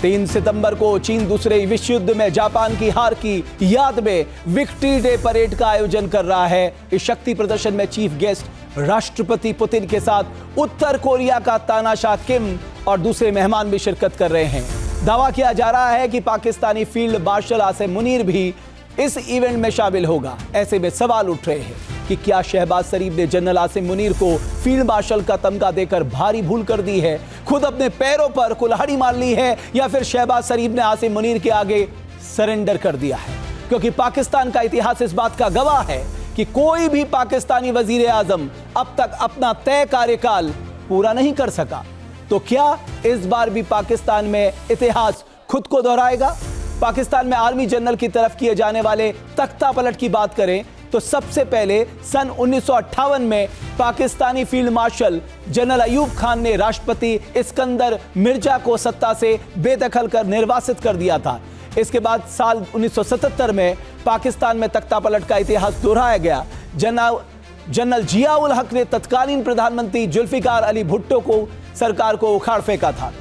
3 सितंबर को चीन दूसरे विश्व युद्ध में जापान की हार की याद में विक्ट्री डे परेड का आयोजन कर रहा है। इस शक्ति प्रदर्शन में चीफ गेस्ट राष्ट्रपति पुतिन के साथ उत्तर कोरिया का तानाशाह किम और दूसरे मेहमान भी शिरकत कर रहे हैं। दावा किया जा रहा है कि पाकिस्तानी फील्ड मार्शल आसिम मुनीर भी इस इवेंट में शामिल होगा। ऐसे में सवाल उठ रहे हैं कि क्या शहबाज शरीफ ने जनरल आसिम मुनीर को फील्ड मार्शल का तमगा देकर भारी भूल कर दी है, खुद अपने पैरों पर कुल्हाड़ी मार ली है, या फिर शहबाज शरीफ ने आसिम मुनीर के आगे सरेंडर कर दिया है? क्योंकि पाकिस्तान का इतिहास इस बात का गवाह है कि कोई भी पाकिस्तानी वजीर आजम अब तक अपना तय कार्यकाल पूरा नहीं कर सका। तो क्या इस बार भी पाकिस्तान में इतिहास खुद को दोहराएगा? पाकिस्तान में आर्मी जनरल की तरफ किए जाने वाले तख्ता पलट की बात करें तो सबसे पहले सन 1958 में Pakistani field marshal general Ayub Khan ने राष्ट्रपति इस्कंदर मिर्जा को सत्ता से बेदखल कर निर्वासित कर दिया था। इसके बाद साल 1977 में पाकिस्तान में तख्ता पलट का इतिहास दोहराया गया। जनरल जियाउल हक ने तत्कालीन प्रधानमंत्री जुल्फिकार अली भुट्टो को सरकार को उखाड़ फेंका था।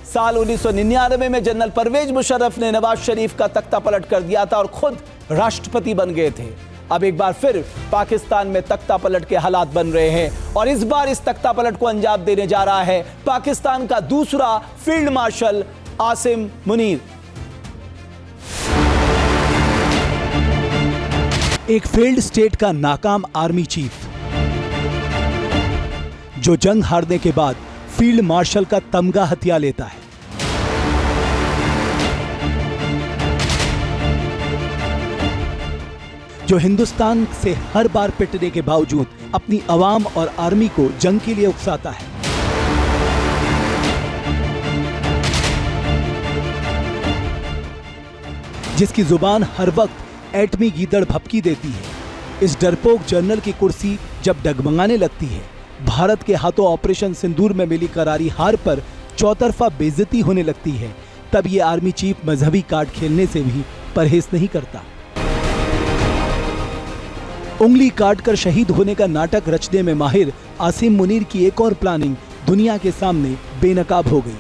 साल 1999 में जनरल परवेज मुशर्रफ ने नवाज शरीफ का तख्ता पलट कर दिया था और खुद राष्ट्रपति बन गए थे। अब एक बार फिर पाकिस्तान में तख्ता पलट के हालात बन रहे हैं और इस बार इस तख्ता पलट को अंजाम देने जा रहा है पाकिस्तान का दूसरा फील्ड मार्शल आसिम मुनीर। एक फेल्ड स्टेट का नाकाम आर्मी चीफ जो जंग हारने के बाद फील्ड मार्शल का तमगा हथिया लेता है। जो हिंदुस्तान से हर बार पिटने के बावजूद अपनी अवाम और आर्मी को जंग के लिए उकसाता है। जिसकी जुबान हर वक्त एटमी गीदड़ भपकी देती है। इस डरपोक जनरल की कुर्सी जब डगमगाने लगती है, भारत के हाथों ऑपरेशन सिंदूर में मिली करारी हार पर चौतरफा बेइज्जती होने लगती है, तब ये आर्मी चीफ मजहबी कार्ड खेलने से भी परहेज नहीं करता। उंगली काट कर शहीद होने का नाटक रचने में माहिर आसिम मुनीर की एक और प्लानिंग दुनिया के सामने बेनकाब हो गई।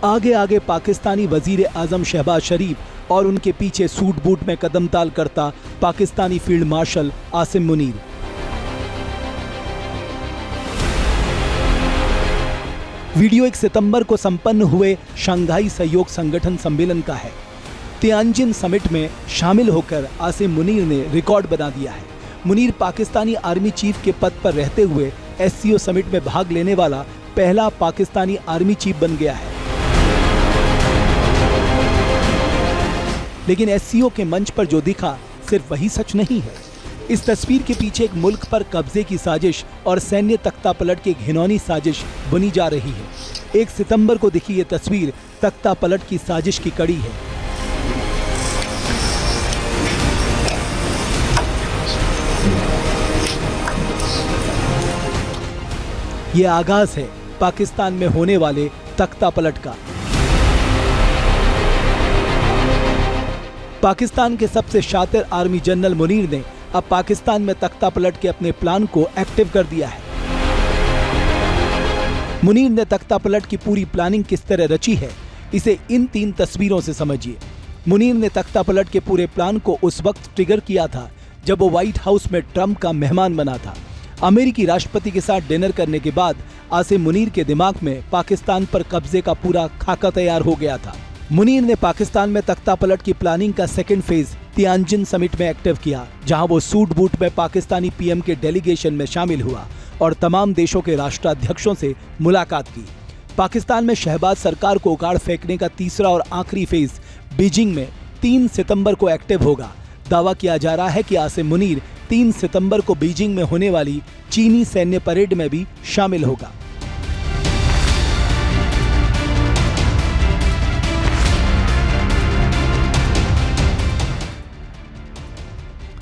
आगे आगे पाकिस्तानी वजीर आजम शहबाज शरीफ और उनके पीछे सूट बूट में कदमताल करता Pakistani field marshal Asim Munir. Video 1 सितंबर को संपन्न हुए शंघाई सहयोग संगठन सम्मेलन का है। तियानजिन समिट में शामिल होकर आसिम मुनीर ने रिकॉर्ड बना दिया है। मुनीर पाकिस्तानी आर्मी चीफ के पद पर रहते हुए एससीओ समिट में भाग लेने वाला पहला पाकिस्तानी आर्मी चीफ बन गया है। लेकिन एससीओ के मंच पर जो दिखा सिर्फ वही सच नहीं है। इस तस्वीर के पीछे एक मुल्क पर कब्जे की साजिश और सैन्य तख्ता पलट की घिनौनी साजिश बनी जा रही है। 1 सितंबर को दिखी ये तस्वीर तख्ता पलट की साजिश की कड़ी है। ये आगाज है पाकिस्तान में होने वाले तख्ता पलट का। पाकिस्तान के सबसे शातिर आर्मी जनरल मुनीर ने अब पाकिस्तान में तख्ता पलट के अपने प्लान को एक्टिव कर दिया है। मुनीर ने तख्ता पलट की पूरी प्लानिंग किस तरह रची है, इसे इन 3 तस्वीरों से समझिए। मुनीर ने तख्ता पलट के पूरे प्लान को उस वक्त ट्रिगर किया था जब वो व्हाइट हाउस में ट्रंप का मेहमान बना था। अमेरिकी राष्ट्रपति के साथ डिनर करने के बाद आसिम मुनीर के दिमाग में पाकिस्तान पर कब्जे का पूरा खाका तैयार हो गया था। मुनीर ने पाकिस्तान में तख्ता पलट की प्लानिंग का सेकंड फेज तियानजिन समिट में एक्टिव किया, जहां वो सूट बूट में पाकिस्तानी पीएम के डेलीगेशन में शामिल हुआ और तमाम देशों के राष्ट्राध्यक्षों से मुलाकात की। पाकिस्तान में शहबाज सरकार को उखाड़ फेंकने का तीसरा और आखिरी फेज बीजिंग में 3 सितंबर को एक्टिव होगा। दावा किया जा रहा है कि आसिम मुनीर 3 सितंबर को बीजिंग में होने वाली चीनी सैन्य परेड में भी शामिल होगा।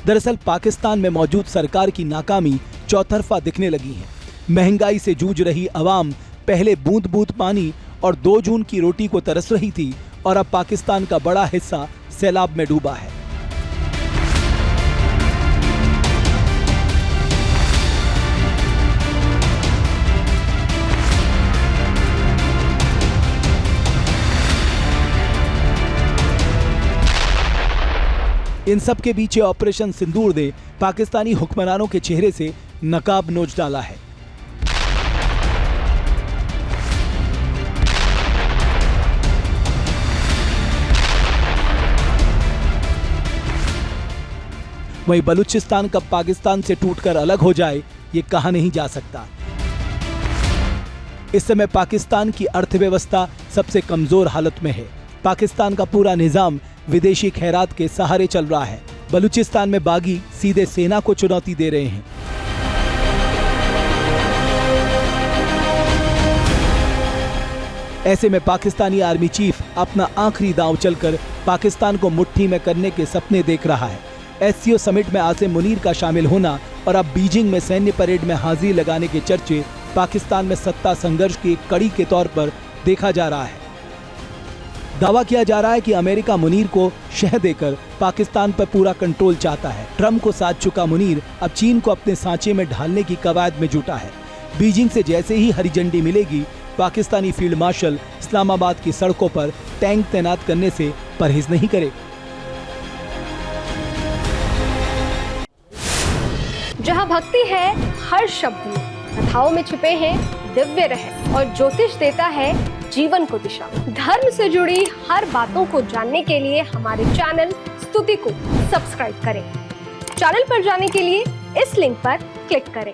दरअसल पाकिस्तान में मौजूद सरकार की नाकामी चौतरफा दिखने लगी है। महंगाई से जूझ रही अवाम पहले बूंद बूंद पानी और 2 जून की रोटी को तरस रही थी और अब पाकिस्तान का बड़ा हिस्सा सैलाब में डूबा है। इन सब के पीछे ऑपरेशन सिंदूर ने पाकिस्तानी हुक्मरानों के चेहरे से नकाब नोच डाला है। वहीं बलूचिस्तान कब पाकिस्तान से टूटकर अलग हो जाए, ये कहा नहीं जा सकता। इस समय पाकिस्तान की अर्थव्यवस्था सबसे कमजोर हालत में है। पाकिस्तान का पूरा निजाम विदेशी खैरात के सहारे चल रहा है। बलूचिस्तान में बागी सीधे सेना को चुनौती दे रहे हैं। ऐसे में पाकिस्तानी आर्मी चीफ अपना आखिरी दांव चलकर पाकिस्तान को मुट्ठी में करने के सपने देख रहा है। एससीओ समिट में आसिम मुनीर का शामिल होना और अब बीजिंग में सैन्य परेड में हाजिरी लगाने के चर्चे पाकिस्तान में सत्ता संघर्ष की एक कड़ी के तौर पर देखा जा रहा है। दावा किया जा रहा है कि अमेरिका मुनीर को शह देकर पाकिस्तान पर पूरा कंट्रोल चाहता है। ट्रंप को साथ चुका मुनीर अब चीन को अपने सांचे में ढालने की कवायद में जुटा है। बीजिंग से जैसे ही हरी झंडी मिलेगी, पाकिस्तानी फील्ड मार्शल इस्लामाबाद की सड़कों पर टैंक तैनात करने से परहेज नहीं करे। जहाँ भक्ति है हर शब्द में, कथाओं में छिपे हैं दिव्य रहस्य और ज्योतिष देता है जीवन को दिशा। धर्म से जुड़ी हर बातों को जानने के लिए हमारे चैनल स्तुति को सब्सक्राइब करें। चैनल पर जाने के लिए इस लिंक पर क्लिक करें।